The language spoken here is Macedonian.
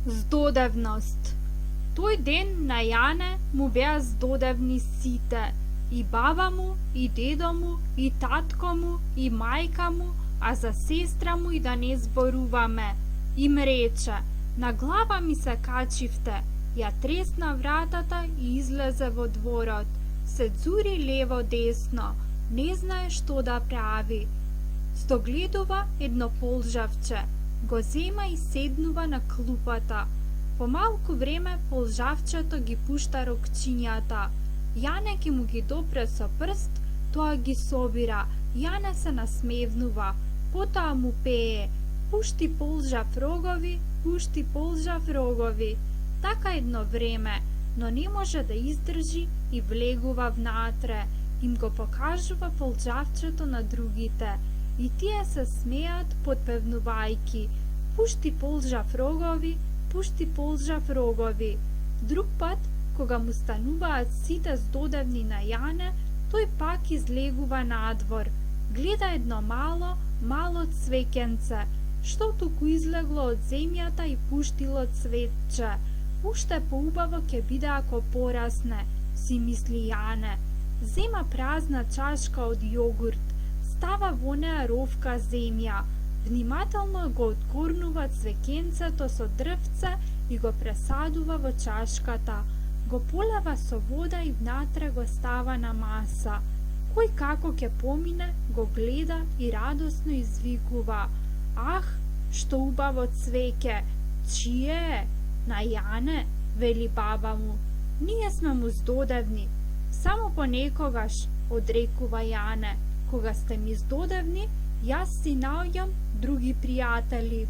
Здодевност. Тој ден на Јане му беа здодевни сите. И баба му, и дедо му, и татко му, и мајка му, а за сестра му и да не зборуваме. Им рече: на глава ми се качивте. Ја тресна вратата и излезе во дворот. Се дзури лево десно, не знае што да прави. Стогледува едно полжавче, го зема и седнува на клупата. По малку време полжавчето ги пушта рокчињата. Јане ке му ги допре со прст, тоа ги собира. Јане се насмевнува, потоа му пее: пушти полжав рогови, пушти полжав рогови. Така едно време, но не може да издржи и влегува внатре. Им го покажува полжавчето на другите. И тие се смеат подпевнувајки: пушти полжав рогови, пушти полжав рогови. Друг пат, кога му стануваат сите здодевни на Јане, тој пак излегува надвор. Гледа едно мало цвеќенце, што туку излегло од земјата и пуштило цветче. Уште поубаво ќе биде ако порасне, си мисли Јане. Зема празна чашка од јогурт, става во неа ровка земја. Внимателно го одгорнува цвеќенцето со дрвце и го пресадува во чашката. Го полева со вода и внатре го става на маса. Кој како ќе помине, го гледа и радосно извикува: ах, што убаво цвеќе! Чие е? На Јане, вели баба му. Ние сме му здодевни. Само понекогаш, одрекува Јане. Кога сте ми здодевни, јас си наоѓам други пријатели.